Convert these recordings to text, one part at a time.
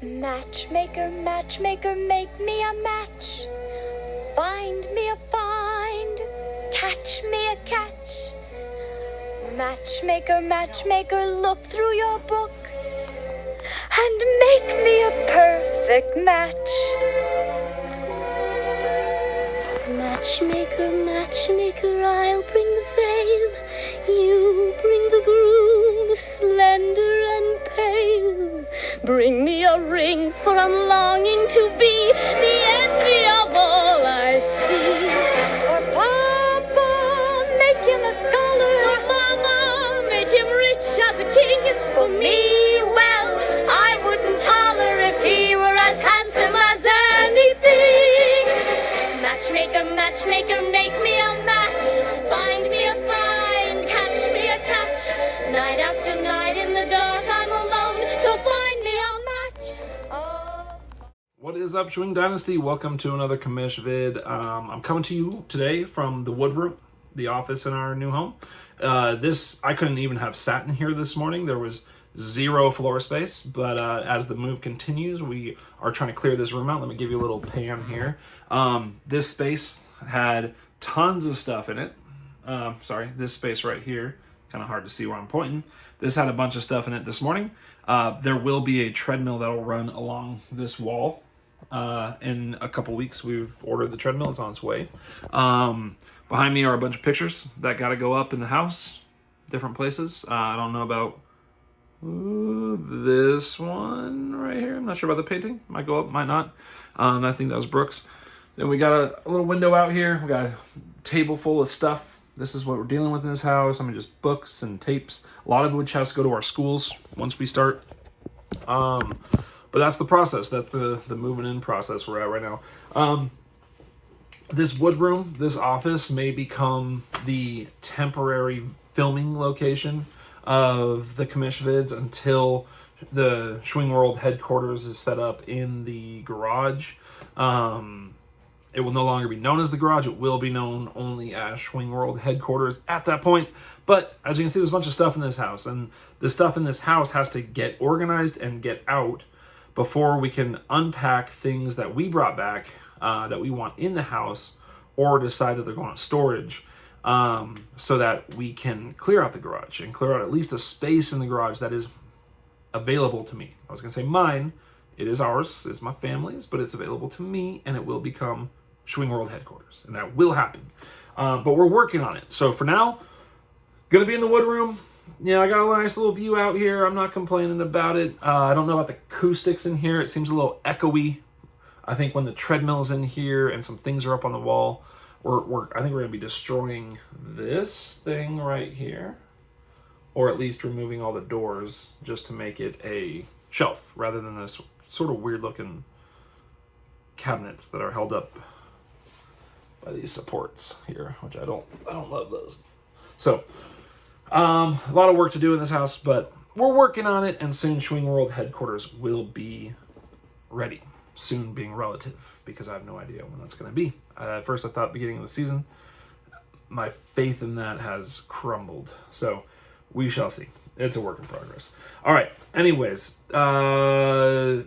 Matchmaker, matchmaker, make me a match. Find me a find, catch me a catch. Matchmaker, matchmaker, look through your book and make me a perfect match. Matchmaker, matchmaker, I'll bring the veil. You bring the groom, slender and pale. Bring me a ring, for I'm longing to be the envy of all I see. Or Papa, make him a scholar. Or Mama, make him rich as a king. For me, well, I wouldn't holler if he were as handsome as anything. Matchmaker, matchmaker, make me a match. Find me a find, catch me a catch. Night after night in the dark I'm alone, so find me a match. What is up, Swing Dynasty? Welcome to another Commish vid. I'm coming to you today from the wood room, the office in our new home. I couldn't even have sat in here this morning. There was zero floor space, but as the move continues, we are trying to clear this room out. Let me give you a little pan here. This space had tons of stuff in it. This space right here, kind of hard to see where I'm pointing. This had a bunch of stuff in it this morning. There will be a treadmill that'll run along this wall. In a couple weeks, we've ordered the treadmill. It's on its way. Behind me are a bunch of pictures that got to go up in the house, different places. I don't know about this one right here. I'm not sure about the painting. Might go up, might not. I think that was Brooks. Then we got a little window out here. We got a table full of stuff. This is what we're dealing with in this house. I mean, just books and tapes. A lot of which has to go to our schools once we start. But that's the process. That's the moving in process we're at right now. This wood room, this office may become the temporary filming location of the Commish vids until the Swing World headquarters is set up in the garage. It will no longer be known as the garage. It will be known only as Swing World headquarters at that point. But as you can see, there's a bunch of stuff in this house, and the stuff in this house has to get organized and get out before we can unpack things that we brought back that we want in the house, or decide that they're going to storage, so that we can clear out the garage and clear out at least a space in the garage that is available to me. I was going to say mine. It is ours. It's my family's, but it's available to me, and it will become Swing World headquarters, and that will happen. But we're working on it. So for now, going to be in the wood room. Yeah, I got a nice little view out here. I'm not complaining about it. I don't know about the acoustics in here. It seems a little echoey. I think when the treadmill's in here and some things are up on the wall, I think we're going to be destroying this thing right here, or at least removing all the doors just to make it a shelf rather than this sort of weird looking cabinets that are held up by these supports here, which I don't love those. So a lot of work to do in this house, but we're working on it, and soon Swing World headquarters will be ready. Soon being relative, because I have no idea when that's going to be. At first I thought beginning of the season. My faith in that has crumbled. So we shall see. It's a work in progress. All right. Anyways, despite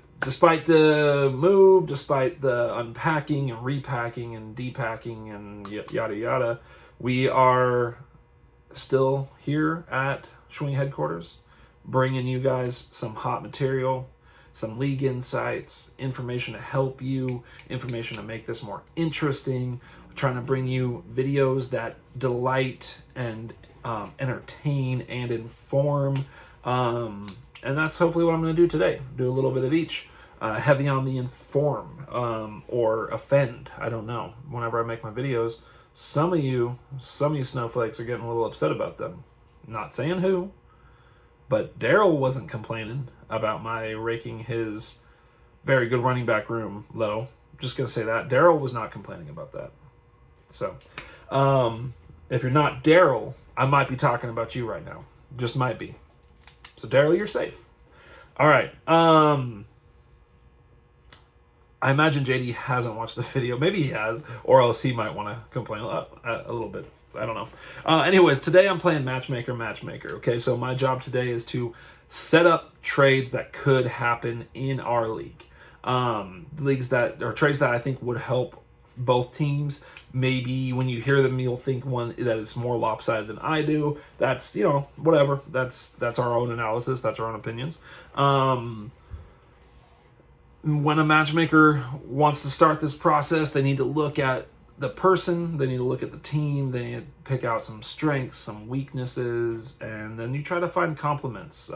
the move, despite the unpacking and repacking and depacking and yada yada, we are still here at Swing headquarters, bringing you guys some hot material, some league insights, information to help you, information to make this more interesting. We're trying to bring you videos that delight and entertain and inform. And that's hopefully what I'm going to do today. Do a little bit of each. Heavy on the inform or offend. I don't know. Whenever I make my videos, some of you snowflakes are getting a little upset about them. Not saying who, but Daryl wasn't complaining about my raking his very good running back room low. Just going to say that. Daryl was not complaining about that. So, if you're not Daryl, I might be talking about you right now. Just might be. So, Daryl, you're safe. All right. I imagine JD hasn't watched the video. Maybe he has, or else he might want to complain a little bit. I don't know. Anyways, today I'm playing Matchmaker. Okay, so my job today is to set up trades that could happen in our league. Leagues that are trades that I think would help both teams. Maybe when you hear them, you'll think one that is more lopsided than I do. That's, whatever. That's our own analysis. That's our own opinions. When a matchmaker wants to start this process, they need to look at the person, they need to look at the team, they need to pick out some strengths, some weaknesses, and then you try to find complements.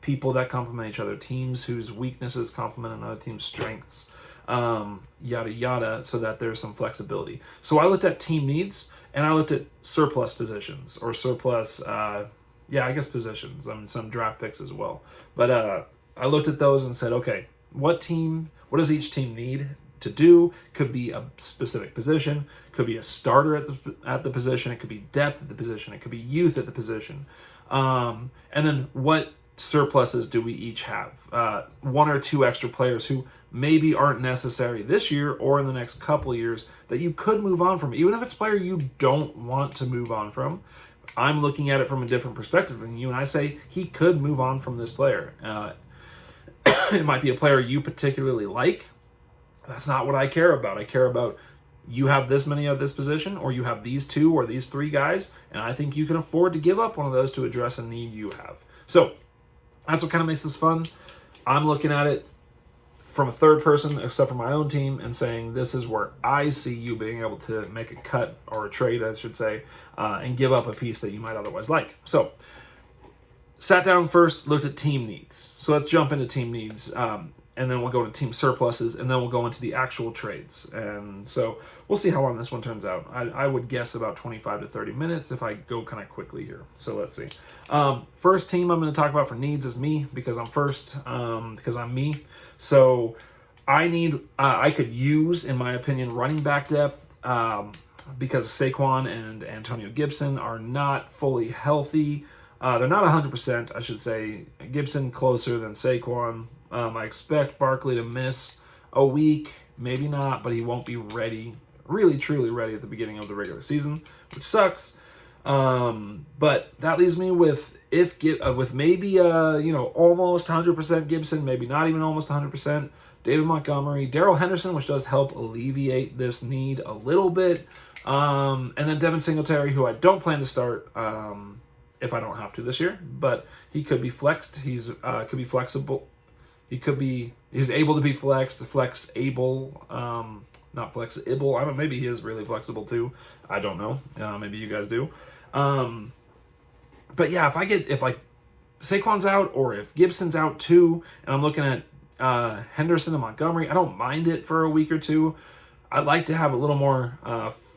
People that complement each other, teams whose weaknesses complement another team's strengths, yada yada, so that there's some flexibility. So I looked at team needs, and I looked at surplus positions, or surplus, positions, some draft picks as well. But I looked at those and said, okay, what does each team need to do? Could be a specific position, could be a starter at the position, it could be depth at the position, it could be youth at the position, and then what surpluses do we each have? One or two extra players who maybe aren't necessary this year or in the next couple of years that you could move on from, even if it's a player you don't want to move on from. I'm looking at it from a different perspective than you, and I say he could move on from this player. It might be a player you particularly like. That's not what I care about. I care about you have this many of this position, or you have these two or these three guys, and I think you can afford to give up one of those to address a need you have. So that's what kind of makes this fun. I'm looking at it from a third person, except for my own team, and saying this is where I see you being able to make a cut, or a trade, I should say, and give up a piece that you might otherwise like. So sat down first, looked at team needs. So let's jump into team needs. And then we'll go into team surpluses, and then we'll go into the actual trades. And so we'll see how long this one turns out. I would guess about 25 to 30 minutes if I go kind of quickly here. So let's see. First team I'm going to talk about for needs is me, because I'm first, because I'm me. So I could use, in my opinion, running back depth, because Saquon and Antonio Gibson are not fully healthy. They're not 100%, I should say. Gibson closer than Saquon. I expect Barkley to miss a week, maybe not, but he won't be ready, really truly ready at the beginning of the regular season, which sucks. But that leaves me with maybe almost 100% Gibson, maybe not even almost 100%. David Montgomery, Darrell Henderson, which does help alleviate this need a little bit, and then Devin Singletary, who I don't plan to start. If I don't have to this year, but he could be flexed. He's could be flexible. He's able to be flexed, flex-able, not flexible. I don't know, maybe he is really flexible too. I don't know. Maybe you guys do. But yeah, if like Saquon's out, or if Gibson's out too, and I'm looking at Henderson and Montgomery, I don't mind it for a week or two. I'd like to have a little more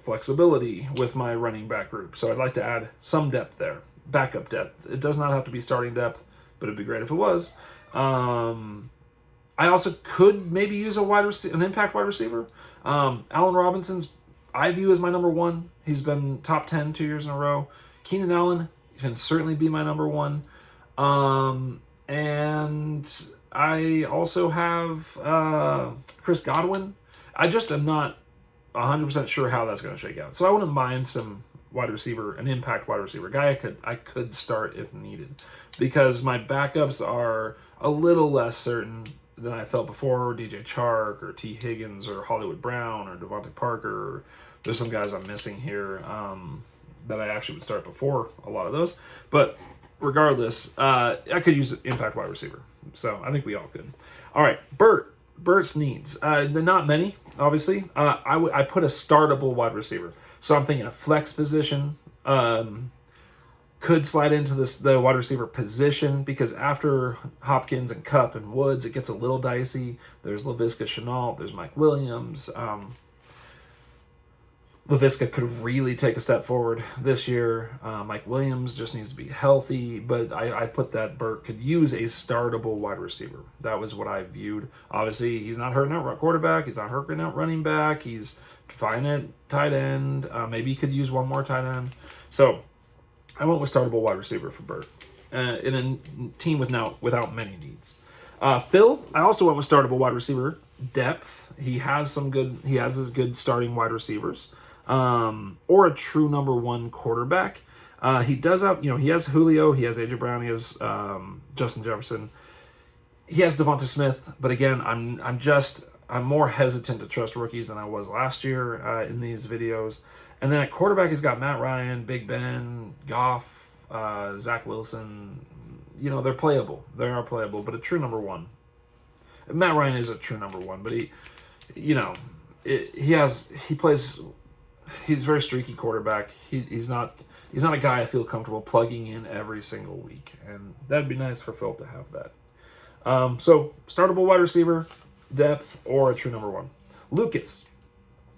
flexibility with my running back group. So I'd like to add some depth there, backup depth. It does not have to be starting depth, but it'd be great if it was. I also could maybe use an impact wide receiver. Allen Robinson's I view as my number one. He's been top 10 2 years in a row. Keenan Allen can certainly be my number one. And I also have Chris Godwin. I just am not 100% sure how that's going to shake out. So I wouldn't mind some wide receiver, an impact wide receiver guy I could start if needed, because my backups are a little less certain than I felt before. DJ Chark or T. Higgins or Hollywood Brown or Devontae Parker. There's some guys I'm missing here that I actually would start before a lot of those. But regardless, I could use impact wide receiver. So I think we all could. All right, Bert's needs. They're not many, obviously. I put a startable wide receiver. So I'm thinking a flex position. Could slide into the wide receiver position, because after Hopkins and Kupp and Woods, it gets a little dicey. There's Laviska Shenault, there's Mike Williams. Laviska could really take a step forward this year. Mike Williams just needs to be healthy, but I put that Burt could use a startable wide receiver. That was what I viewed. Obviously, he's not hurting out quarterback. He's not hurting out running back. He's fine at tight end. Maybe he could use one more tight end. So I went with startable wide receiver for Burt in a team without many needs. Phil, I also went with startable wide receiver depth. He has his good starting wide receivers, or a true number one quarterback. He does have, he has Julio, he has AJ Brown, he has Justin Jefferson, he has Devonta Smith. But again, I'm more hesitant to trust rookies than I was last year in these videos. And then at quarterback, he's got Matt Ryan, Big Ben, Goff, Zach Wilson. They're playable. They are playable, but a true number one. Matt Ryan is a true number one, but he's a very streaky quarterback. He's not a guy I feel comfortable plugging in every single week, and that'd be nice for Phil to have that. So startable wide receiver, depth, or a true number one. Lucas,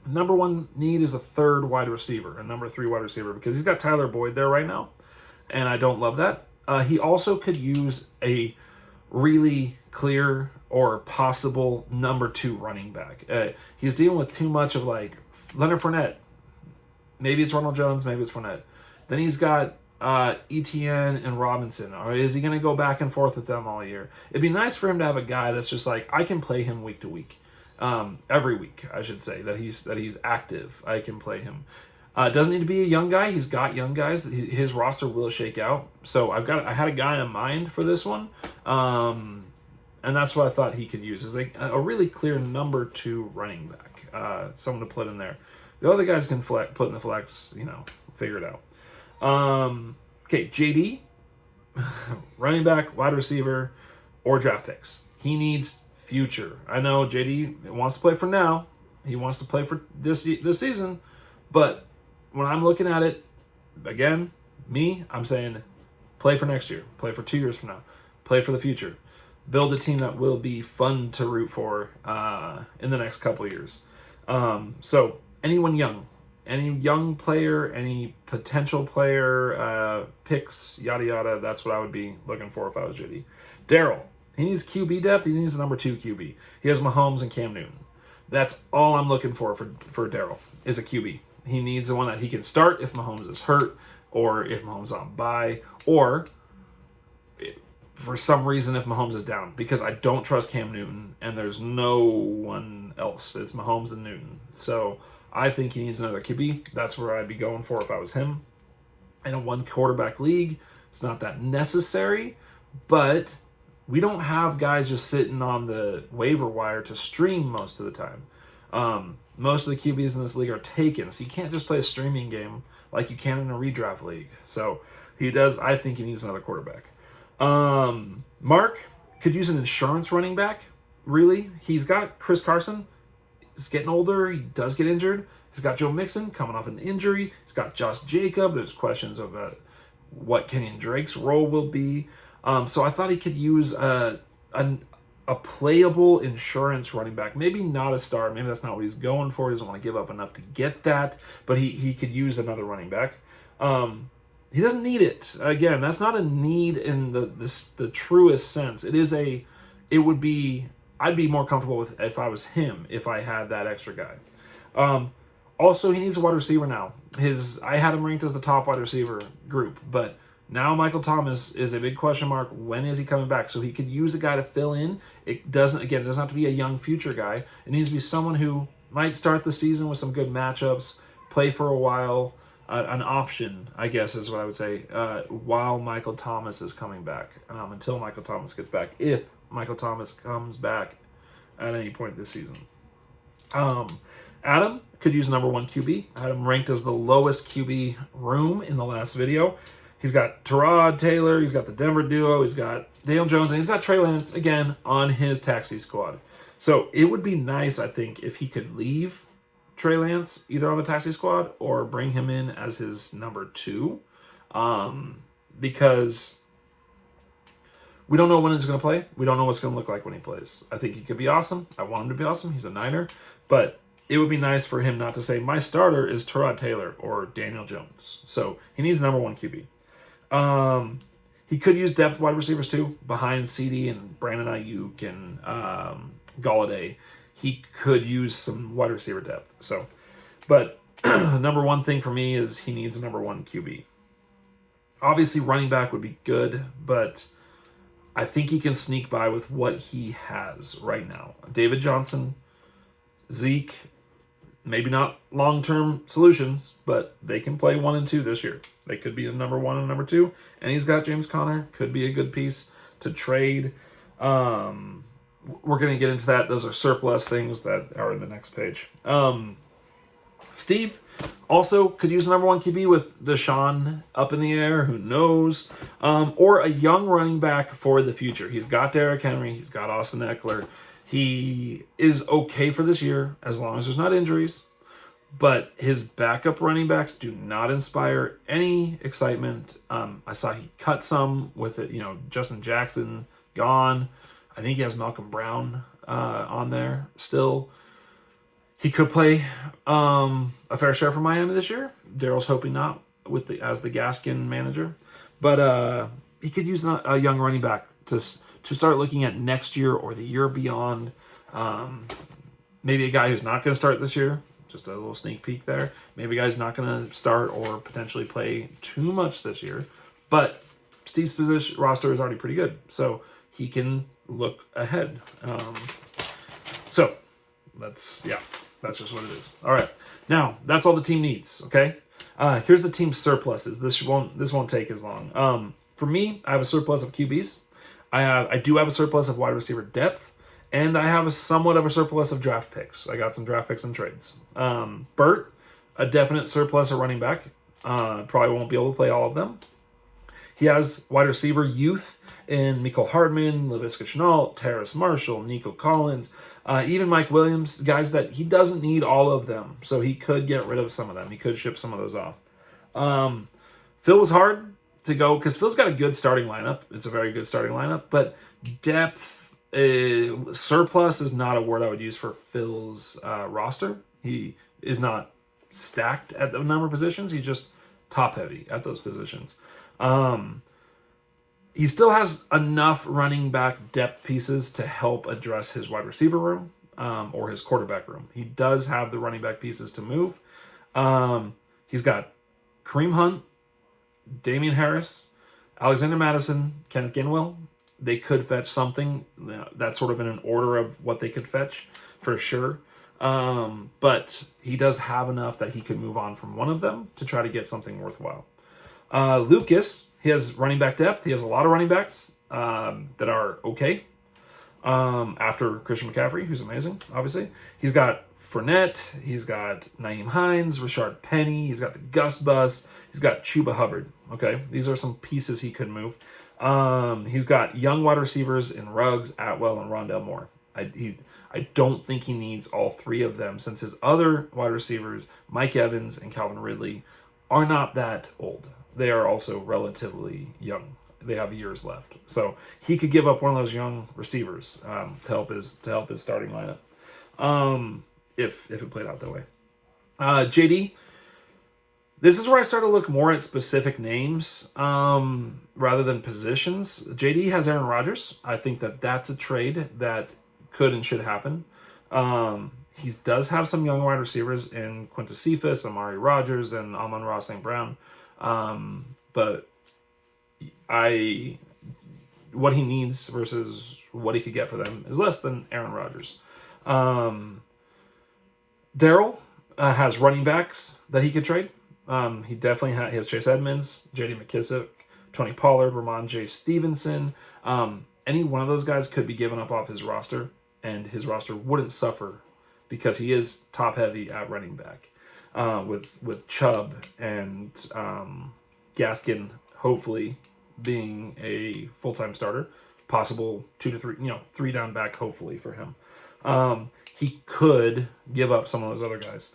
number one need is a third wide receiver, a number 3 wide receiver, because he's got Tyler Boyd there right now, and I don't love that. He also could use a really clear or possible number 2 running back. He's dealing with too much of like Leonard Fournette. Maybe it's Ronald Jones, maybe it's Fournette. Then he's got Etienne and Robinson. Or is he going to go back and forth with them all year? It'd be nice for him to have a guy that's just like, I can play him week to week. Every week, I should say, that he's active. I can play him. Doesn't need to be a young guy. He's got young guys. His roster will shake out. So I had a guy in mind for this one. And that's what I thought he could use. Is like a really clear number 2 running back. Someone to put in there. The other guys can put in the flex, figure it out. Okay, JD, running back, wide receiver, or draft picks. He needs future. I know JD wants to play for now. He wants to play for this season. But when I'm looking at it, again, I'm saying play for next year. Play for 2 years from now. Play for the future. Build a team that will be fun to root for in the next couple of years. So anyone young, any young player, any potential player, picks, yada yada, that's what I would be looking for if I was JD. Daryl, he needs QB depth. He needs a number 2 QB. He has Mahomes and Cam Newton. That's all I'm looking for Daryl is a QB. He needs the one that he can start if Mahomes is hurt, or if Mahomes is on bye, or for some reason if Mahomes is down, because I don't trust Cam Newton and there's no one else. It's Mahomes and Newton. So I think he needs another QB. That's where I'd be going for if I was him. In a 1 quarterback league, it's not that necessary, but we don't have guys just sitting on the waiver wire to stream most of the time. Most of the QBs in this league are taken, so you can't just play a streaming game like you can in a redraft league. So I think he needs another quarterback. Mark could use an insurance running back, really. He's got Chris Carson. He's getting older. He does get injured. He's got Joe Mixon coming off an injury. He's got Josh Jacob. There's questions of what Kenyon Drake's role will be. So I thought he could use a playable insurance running back. Maybe not a star. Maybe that's not what he's going for. He doesn't want to give up enough to get that. But he could use another running back. He doesn't need it. Again, that's not a need in the truest sense. I'd be more comfortable with if I was him, if I had that extra guy. Also, he needs a wide receiver now. I had him ranked as the top wide receiver group, but now Michael Thomas is a big question mark. When is he coming back? So he could use a guy to fill in. It doesn't have to be a young future guy. It needs to be someone who might start the season with some good matchups, play for a while, an option, I guess is what I would say, while Michael Thomas is coming back, until Michael Thomas gets back, if Michael Thomas comes back at any point this season. Adam could use number 1 QB. Adam ranked as the lowest QB room in the last video. He's got Tyrod Taylor, he's got the Denver duo, he's got Daniel Jones, and he's got Trey Lance, again, on his taxi squad. So it would be nice, I think, if he could leave Trey Lance either on the taxi squad or bring him in as his number 2, because we don't know when he's going to play. We don't know what's going to look like when he plays. I think he could be awesome. I want him to be awesome. He's a Niner. But it would be nice for him not to say, my starter is Tyrod Taylor or Daniel Jones. So he needs number 1 QB. He could use depth wide receivers too, behind CD and Brandon Ayuk and Galladay. He could use some wide receiver depth. So, but number 1 thing for me is he needs a number 1 QB. Obviously, running back would be good, but I think he can sneak by with what he has right now. David Johnson, Zeke, maybe not long-term solutions, but they can play 1 and 2 this year. They could be a number 1 and number 2. And he's got James Conner. Could be a good piece to trade. We're going to get into that. Those are surplus things that are in the next page. Steve also could use a number 1 QB with Deshaun up in the air. Who knows? Or a young running back for the future. He's got Derrick Henry. He's got Austin Eckler. He is okay for this year as long as there's not injuries. But his backup running backs do not inspire any excitement. I saw he cut some with it. Justin Jackson gone. I think he has Malcolm Brown on there still. He could play a fair share for Miami this year. Daryl's hoping not as the Gaskin manager, but he could use a young running back to start looking at next year or the year beyond. Maybe a guy who's not going to start this year. Just a little sneak peek there. Maybe a guy who's not going to start or potentially play too much this year, but Steve's position roster is already pretty good, so he can look ahead. So that's just what it is. All right, now that's all the team needs. Okay, here's the team surpluses. This won't take as long. For me, I have a surplus of QBs. I do have a surplus of wide receiver depth, and I have somewhat of a surplus of draft picks. I got some draft picks and trades. Bert, a definite surplus of running back. Probably won't be able to play all of them. He has wide receiver youth in Mecole Hardman, Laviska Shenault, Terrace Marshall, Nico Collins, even Mike Williams, guys that he doesn't need all of them. So he could get rid of some of them. He could ship some of those off. Phil was hard to go because Phil's got a good starting lineup. It's a very good starting lineup, but depth, surplus is not a word I would use for Phil's roster. He is not stacked at the number of positions. He's just top heavy at those positions. He still has enough running back depth pieces to help address his wide receiver room or his quarterback room. He does have the running back pieces to move. He's got Kareem Hunt, Damian Harris, Alexander Madison, Kenneth Gainwell. They could fetch something. That's sort of in an order of what they could fetch for sure. But he does have enough that he could move on from one of them to try to get something worthwhile. Lucas, he has running back depth. He has a lot of running backs that are okay. After Christian McCaffrey, who's amazing, obviously. He's got Fournette. He's got Naeem Hines, Rashard Penny. He's got the Gus Bus. He's got Chuba Hubbard. Okay, these are some pieces he could move. He's got young wide receivers in Ruggs, Atwell, and Rondell Moore. I don't think he needs all 3 of them since his other wide receivers, Mike Evans and Calvin Ridley, are not that old. They are also relatively young. They have years left. So he could give up one of those young receivers to help his starting lineup if it played out that way. JD, this is where I start to look more at specific names rather than positions. JD has Aaron Rodgers. I think that's a trade that could and should happen. He does have some young wide receivers in Quintus Cephas, Amari Rodgers, and Amon-Ra St. Brown. But what he needs versus what he could get for them is less than Aaron Rodgers. Daryl has running backs that he could trade. He definitely has Chase Edmonds, J.D. McKissick, Tony Pollard, Ramon J. Stevenson. Any one of those guys could be given up off his roster, and his roster wouldn't suffer because he is top heavy at running back. With Chubb and Gaskin hopefully being a full-time starter, possible 2 to 3, 3 down back hopefully for him. He could give up some of those other guys,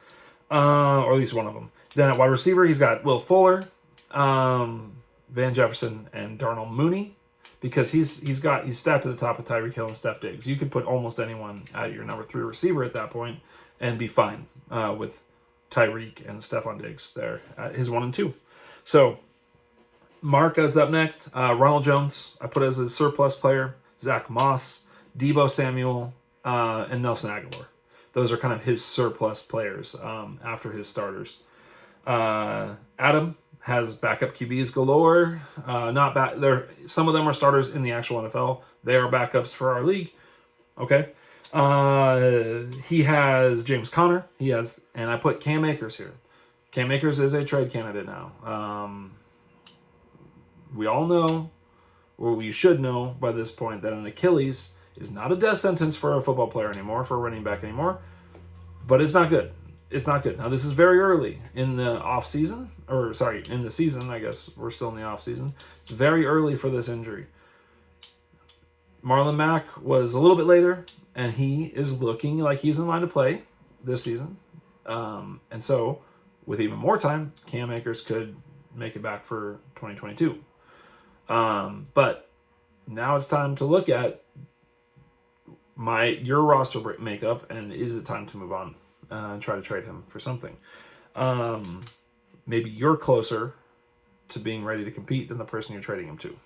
or at least one of them. Then at wide receiver, he's got Will Fuller, Van Jefferson, and Darnell Mooney, because he's stacked at the top of Tyreek Hill and Steph Diggs. You could put almost anyone at your number 3 receiver at that point and be fine with Tyreek and Stephon Diggs there at his 1 and 2. So Mark is up next. Ronald Jones, I put as a surplus player. Zach Moss, Deebo Samuel, and Nelson Aguilar. Those are kind of his surplus players after his starters. Adam has backup QBs galore. Some of them are starters in the actual NFL. They are backups for our league. Okay. He has James Conner. And I put Cam Akers here. Cam Akers is a trade candidate now. We all know, or we should know by this point, that an Achilles is not a death sentence for a football player anymore, for a running back anymore, but it's not good. It's not good. Now, this is very early in the offseason, or sorry, in the season. I guess we're still in the offseason. It's very early for this injury. Marlon Mack was a little bit later, and he is looking like he's in line to play this season. And so, with even more time, Cam Akers could make it back for 2022. But now it's time to look at your roster makeup, and is it time to move on and try to trade him for something? Maybe you're closer to being ready to compete than the person you're trading him to.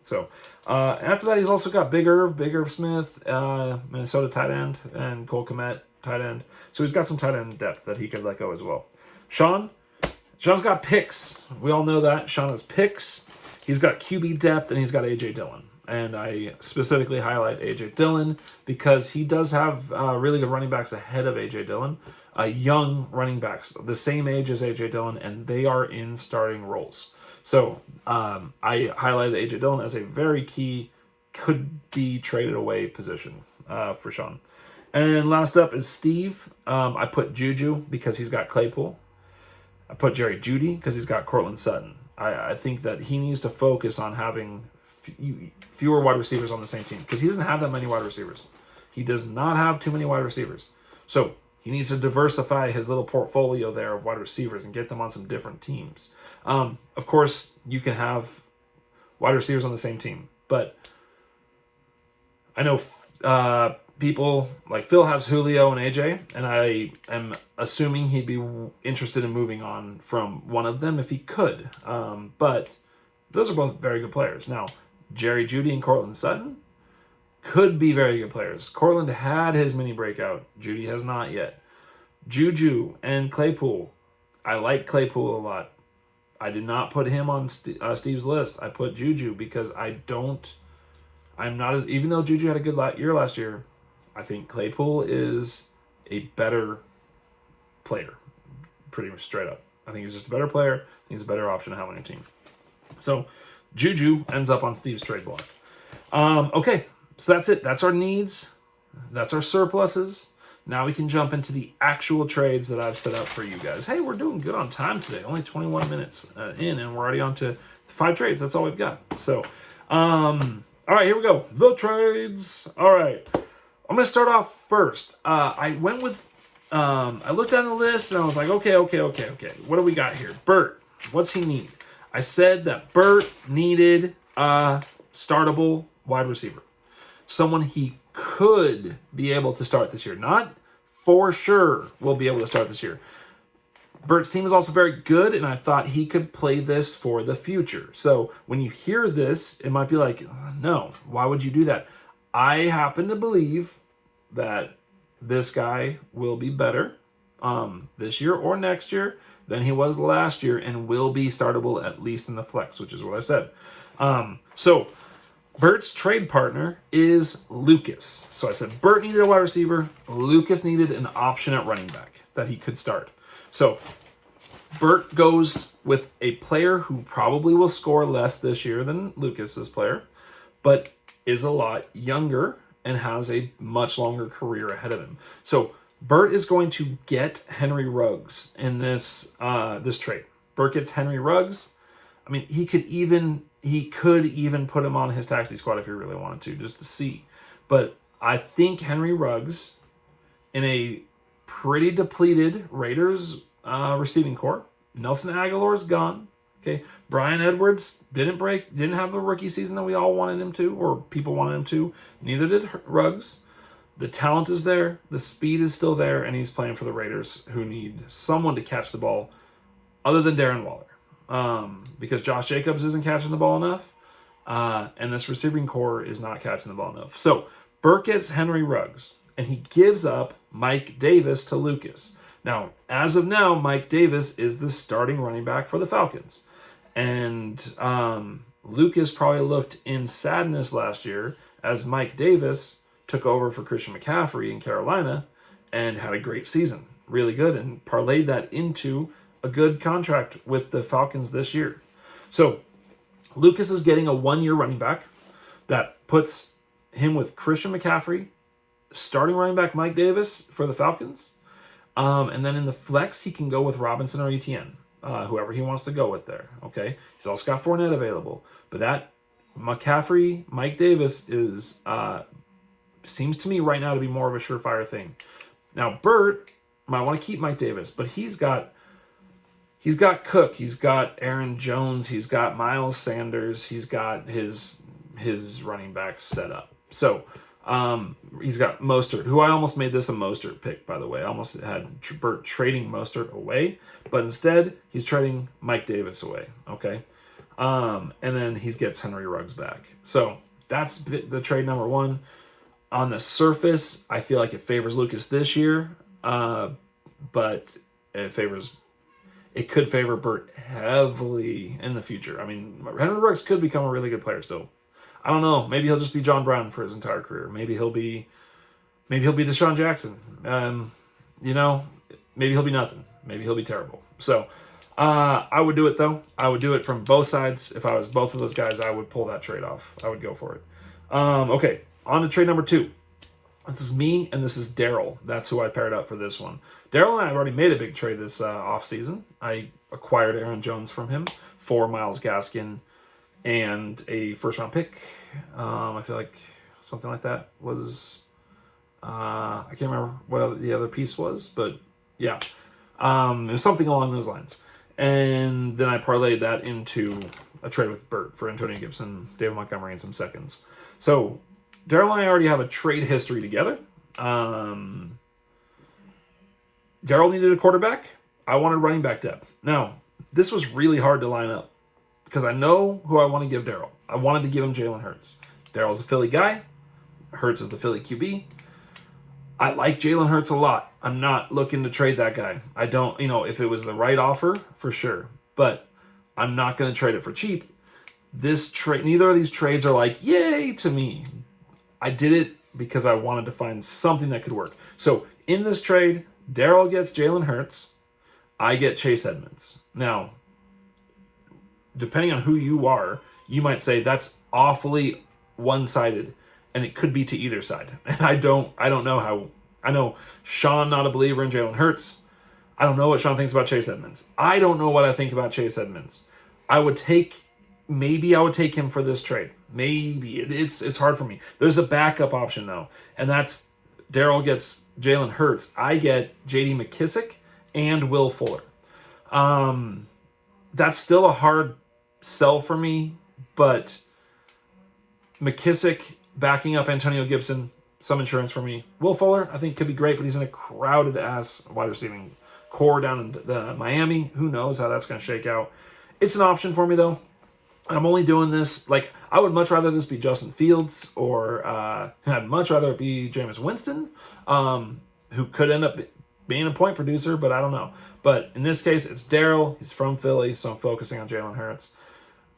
So after that, he's also got Big Irv Smith, Minnesota tight end, and Cole Kmet, tight end. So he's got some tight end depth that he could let go as well. Sean's got picks. We all know that. Sean has picks. He's got QB depth, and he's got A.J. Dillon. And I specifically highlight A.J. Dillon because he does have really good running backs ahead of A.J. Dillon. Young running backs, the same age as A.J. Dillon, and they are in starting roles. So I highlighted A.J. Dillon as a very key, could be traded away position for Sean. And last up is Steve. I put Juju because he's got Claypool. I put Jerry Jeudy because he's got Cortland Sutton. I think that he needs to focus on having fewer wide receivers on the same team because he doesn't have that many wide receivers. He does not have too many wide receivers. So he needs to diversify his little portfolio there of wide receivers and get them on some different teams. Of course, you can have wide receivers on the same team, but I know people like Phil has Julio and AJ, and I am assuming he'd be interested in moving on from one of them if he could. But those are both very good players. Now, Jerry Jeudy and Cortland Sutton could be very good players. Cortland had his mini breakout. Jeudy has not yet. Juju and Claypool. I like Claypool a lot. I did not put him on Steve's list. I put Juju because I'm not as, even though Juju had a good year last year, I think Claypool is a better player. Pretty much straight up. I think he's just a better player. He's a better option to have on your team. So Juju ends up on Steve's trade block. Okay, so that's it. That's our needs. That's our surpluses. Now we can jump into the actual trades that I've set up for you guys. Hey, we're doing good on time today. Only 21 minutes in, and we're already on to 5 trades. That's all we've got. So, all right, here we go. The trades. All right. I'm going to start off first. I went with, I looked down the list, and I was like, okay. What do we got here? Bert, what's he need? I said that Bert needed a startable wide receiver. Someone he could be able to start this year. Not for sure will be able to start this year. Bert's team is also very good, and I thought he could play this for the future. So when you hear this, it might be like, no, why would you do that? I happen to believe that this guy will be better this year or next year than he was last year and will be startable at least in the flex, which is what I said. So Bert's trade partner is Lucas. So I said Bert needed a wide receiver. Lucas needed an option at running back that he could start. So Bert goes with a player who probably will score less this year than Lucas's player, but is a lot younger and has a much longer career ahead of him. So Bert is going to get Henry Ruggs in this trade. Bert gets Henry Ruggs. I mean, he could even put him on his taxi squad if he really wanted to, just to see. But I think Henry Ruggs, in a pretty depleted Raiders receiving corps, Nelson Aguilar's gone. Okay, Brian Edwards didn't have the rookie season that we all wanted him to, or people wanted him to. Neither did Ruggs. The talent is there, the speed is still there, and he's playing for the Raiders, who need someone to catch the ball other than Darren Waller. Because Josh Jacobs isn't catching the ball enough, and this receiving core is not catching the ball enough. So Burke gets Henry Ruggs, and he gives up Mike Davis to Lucas. Now, as of now, Mike Davis is the starting running back for the Falcons. And Lucas probably looked in sadness last year as Mike Davis took over for Christian McCaffrey in Carolina and had a great season. Really good, and parlayed that into a good contract with the Falcons this year. So Lucas is getting a 1-year running back that puts him with Christian McCaffrey, starting running back Mike Davis for the Falcons. And then in the flex, he can go with Robinson or Etienne, whoever he wants to go with there. Okay, he's also got Fournette available, but that McCaffrey, Mike Davis is seems to me right now to be more of a surefire thing. Now Bert might want to keep Mike Davis, but he's got Cook, he's got Aaron Jones, he's got Miles Sanders, he's got his running backs set up. So he's got Mostert, who I almost made this a Mostert pick, by the way. I almost had Bert trading Mostert away, but instead he's trading Mike Davis away. Okay, and then he gets Henry Ruggs back. So that's the trade number one. On the surface, I feel like it favors Lucas this year, but it could favor Bert heavily in the future. I mean, Henry Ruggs could become a really good player still. I don't know. Maybe he'll just be John Brown for his entire career. Maybe he'll be Deshaun Jackson. Maybe he'll be nothing. Maybe he'll be terrible. So I would do it though. I would do it from both sides. If I was both of those guys, I would pull that trade off. I would go for it. Okay, on to trade number 2. This is me, and this is Daryl. That's who I paired up for this one. Daryl and I have already made a big trade this offseason. I acquired Aaron Jones from him for Myles Gaskin and a first-round pick. I feel like something like that was... I can't remember what the other piece was, but yeah. It was something along those lines. And then I parlayed that into a trade with Bert for Antonio Gibson, David Montgomery, and some seconds. So Daryl and I already have a trade history together. Daryl needed a quarterback. I wanted running back depth. Now, this was really hard to line up because I know who I want to give Daryl. I wanted to give him Jalen Hurts. Daryl's a Philly guy. Hurts is the Philly QB. I like Jalen Hurts a lot. I'm not looking to trade that guy. I don't, if it was the right offer, for sure. But I'm not going to trade it for cheap. Neither of these trades are like, yay to me. I did it because I wanted to find something that could work. So in this trade, Daryl gets Jalen Hurts. I get Chase Edmonds. Now, depending on who you are, you might say that's awfully one-sided, and it could be to either side. And I don't know how. I know Sean not a believer in Jalen Hurts. I don't know what Sean thinks about Chase Edmonds. I don't know what I think about Chase Edmonds. Maybe I would take him for this trade. Maybe. It's hard for me. There's a backup option, though, and that's Daryl gets Jalen Hurts. I get J.D. McKissick and Will Fuller. That's still a hard sell for me, but McKissick backing up Antonio Gibson, some insurance for me. Will Fuller, I think, could be great, but he's in a crowded-ass wide receiving core down in Miami. Who knows how that's going to shake out. It's an option for me, though. I'm only doing this, I would much rather this be Justin Fields, or I'd much rather it be Jameis Winston, who could end up being a point producer, but I don't know. But in this case, it's Daryl. He's from Philly, so I'm focusing on Jalen Hurts.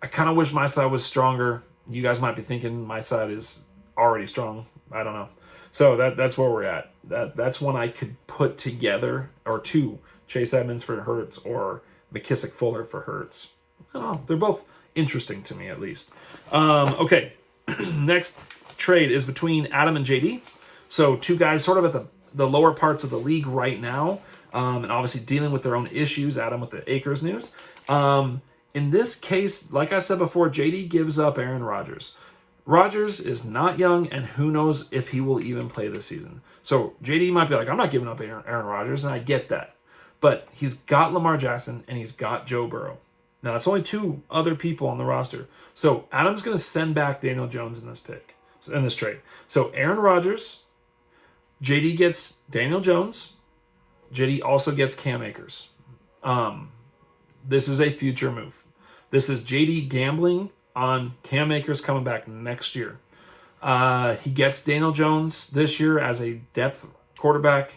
I kind of wish my side was stronger. You guys might be thinking my side is already strong. I don't know. So that's where we're at. That's one I could put together, or two, Chase Edmonds for Hurts or McKissick Fuller for Hurts. I don't know. They're both interesting to me, at least. Okay. Next trade is between Adam and JD. So two guys sort of at the lower parts of the league right now, and obviously dealing with their own issues. Adam with the Akers news. In this case, like I said before, JD gives up Aaron Rodgers. Rodgers is not young, and who knows if he will even play this season. So JD might be like, I'm not giving up Aaron Rodgers, and I get that. But he's got Lamar Jackson, and he's got Joe Burrow. Now, that's only two other people on the roster. So Adam's going to send back Daniel Jones in this trade. So Aaron Rodgers, JD gets Daniel Jones. JD also gets Cam Akers. This is a future move. This is JD gambling on Cam Akers coming back next year. He gets Daniel Jones this year as a depth quarterback,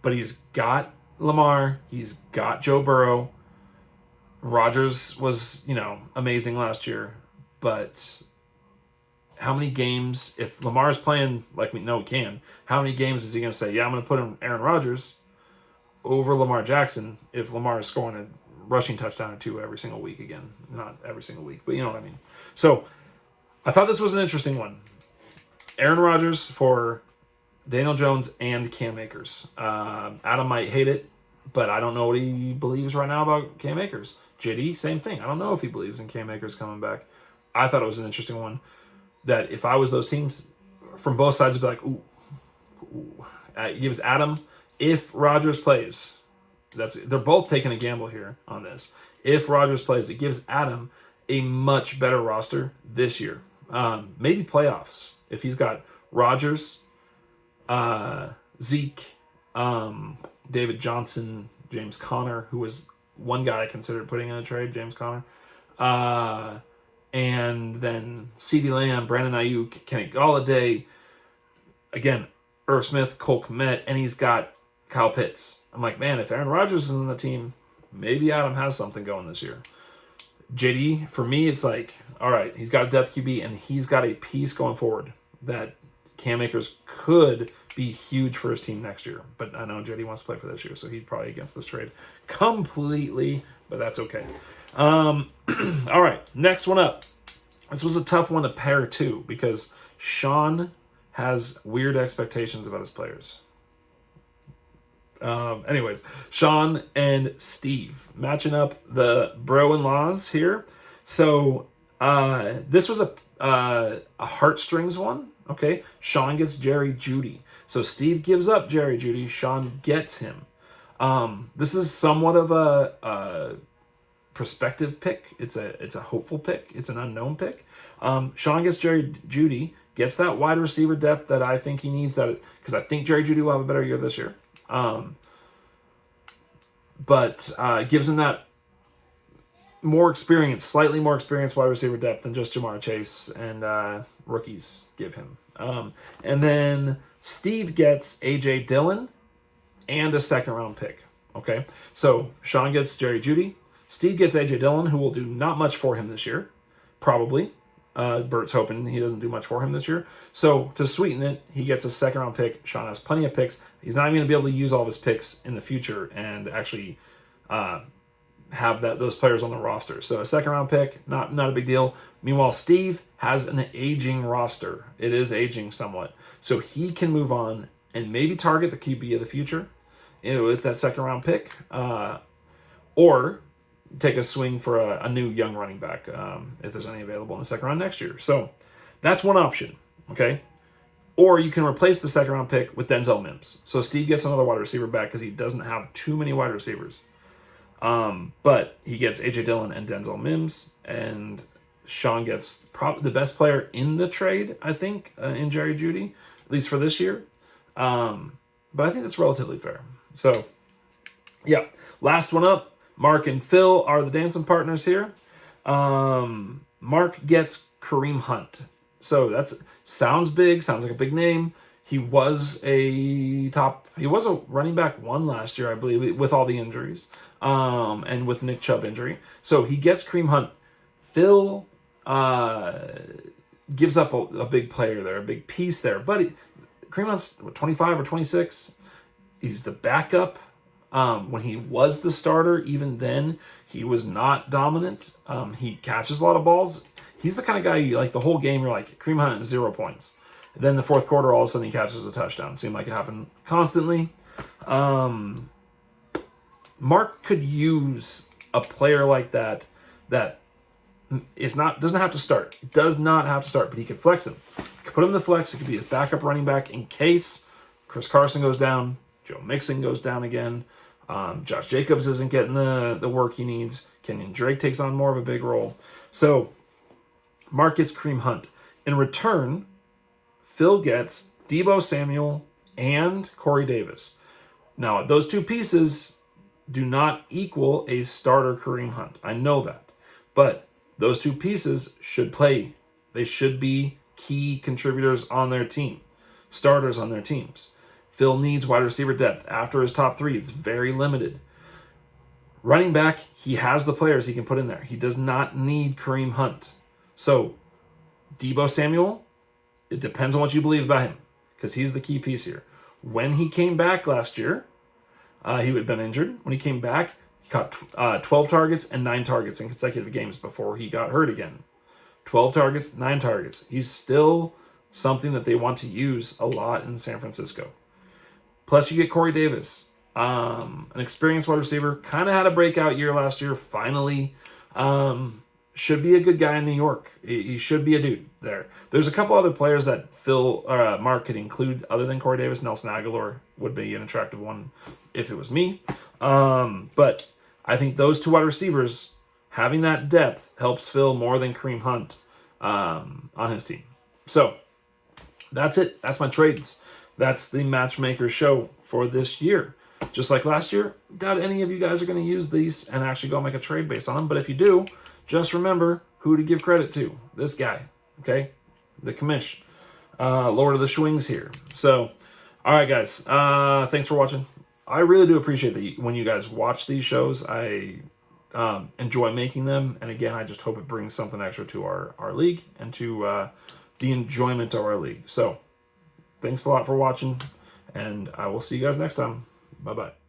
but he's got Lamar. He's got Joe Burrow. Rodgers was, amazing last year, but how many games, if Lamar's playing like we know he can, how many games is he going to say, yeah, I'm going to put in Aaron Rodgers? over Lamar Jackson if Lamar is scoring a rushing touchdown or two every single week again. Not every single week, but you know what I mean. So I thought this was an interesting one. Aaron Rodgers for Daniel Jones and Cam Akers. Adam might hate it, but I don't know what he believes right now about Cam Akers. JD, same thing. I don't know if he believes in Cam Akers coming back. I thought it was an interesting one. That if I was those teams, from both sides, would be like, ooh. It gives Adam, if Rodgers plays, they're both taking a gamble here on this. If Rodgers plays, it gives Adam a much better roster this year. Maybe playoffs. If he's got Rodgers, Zeke, David Johnson, James Conner, who was one guy I considered putting in a trade, James Conner, and then CeeDee Lamb, Brandon Ayuk, Kenny Golladay, again, Irv Smith, Cole Kmet, and he's got Kyle Pitts. I'm like, man, if Aaron Rodgers is in the team, maybe Adam has something going this year. JD, for me, it's like, all right, he's got a depth QB, and he's got a piece going forward that Cam Akers could be huge for his team next year. But I know JD wants to play for this year, so he's probably against this trade completely, but that's okay. All right, next one up. This was a tough one to pair too, because Sean has weird expectations about his players. Anyways, Sean and Steve matching up the bro-in-laws here. So this was a heartstrings one. Okay, Sean gets Jerry Jeudy. So Steve gives up Jerry Jeudy. Sean gets him. This is somewhat of a prospective pick. It's a hopeful pick. It's an unknown pick. Sean gets Jerry Jeudy. Gets that wide receiver depth that I think he needs, that because I think Jerry Jeudy will have a better year this year. But gives him that more experience, slightly more experienced wide receiver depth than just Jamar Chase and rookies give him. And then Steve gets A.J. Dillon and a second-round pick. Okay, so Sean gets Jerry Jeudy. Steve gets A.J. Dillon, who will do not much for him this year, probably. Bert's hoping he doesn't do much for him this year. So to sweeten it, he gets a second-round pick. Sean has plenty of picks. He's not even going to be able to use all of his picks in the future and actually have those players on the roster. So a second-round pick, not a big deal. Meanwhile, Steve has an aging roster. It is aging somewhat. So he can move on and maybe target the QB of the future with that second-round pick. Or take a swing for a new young running back if there's any available in the second round next year. So that's one option, okay? Or you can replace the second round pick with Denzel Mims. So Steve gets another wide receiver back because he doesn't have too many wide receivers. But he gets A.J. Dillon and Denzel Mims, and Sean gets probably the best player in the trade, I think, in Jerry Jeudy, at least for this year. But I think that's relatively fair. So, yeah, last one up. Mark and Phil are the dancing partners here. Mark gets Kareem Hunt. So sounds big, sounds like a big name. He was a running back one last year, I believe, with all the injuries, and with Nick Chubb injury. So he gets Kareem Hunt. Phil gives up a big player there, a big piece there. But Kareem Hunt's 25 or 26. He's the backup. When he was the starter, even then, he was not dominant. He catches a lot of balls. He's the kind of guy you like the whole game. You're like, Kareem Hunt is 0 points. And then the fourth quarter, all of a sudden, he catches a touchdown. It seemed like it happened constantly. Mark could use a player like that doesn't have to start. It does not have to start, but he could flex him. He could put him in the flex. It could be a backup running back in case Chris Carson goes down, Joe Mixon goes down again. Josh Jacobs isn't getting the work he needs. Kenyon Drake takes on more of a big role. So Mark gets Kareem Hunt. In return, Phil gets Deebo Samuel and Corey Davis. Now, those two pieces do not equal a starter Kareem Hunt. I know that. But those two pieces should play. They should be key contributors on their team, starters on their teams. Phil needs wide receiver depth. After his top three, it's very limited. Running back, he has the players he can put in there. He does not need Kareem Hunt. So, Deebo Samuel, it depends on what you believe about him, because he's the key piece here. When he came back last year, He had been injured. When he came back, he caught 12 targets and 9 targets in consecutive games before he got hurt again. 12 targets, 9 targets. He's still something that they want to use a lot in San Francisco. Plus, you get Corey Davis, an experienced wide receiver. Kind of had a breakout year last year, finally. Should be a good guy in New York. He should be a dude there. There's a couple other players that Mark could include other than Corey Davis. Nelson Aguilar would be an attractive one if it was me. But I think those 2 wide receivers, having that depth, helps Phil more than Kareem Hunt on his team. So that's it. That's my trades. That's the Matchmaker show for this year. Just like last year, doubt any of you guys are going to use these and actually go make a trade based on them. But if you do, just remember who to give credit to. This guy, okay? The Commish. Lord of the Swings here. So, all right, guys. Thanks for watching. I really do appreciate that when you guys watch these shows. I enjoy making them. And again, I just hope it brings something extra to our league and to the enjoyment of our league. So, thanks a lot for watching. And I will see you guys next time. Bye-bye.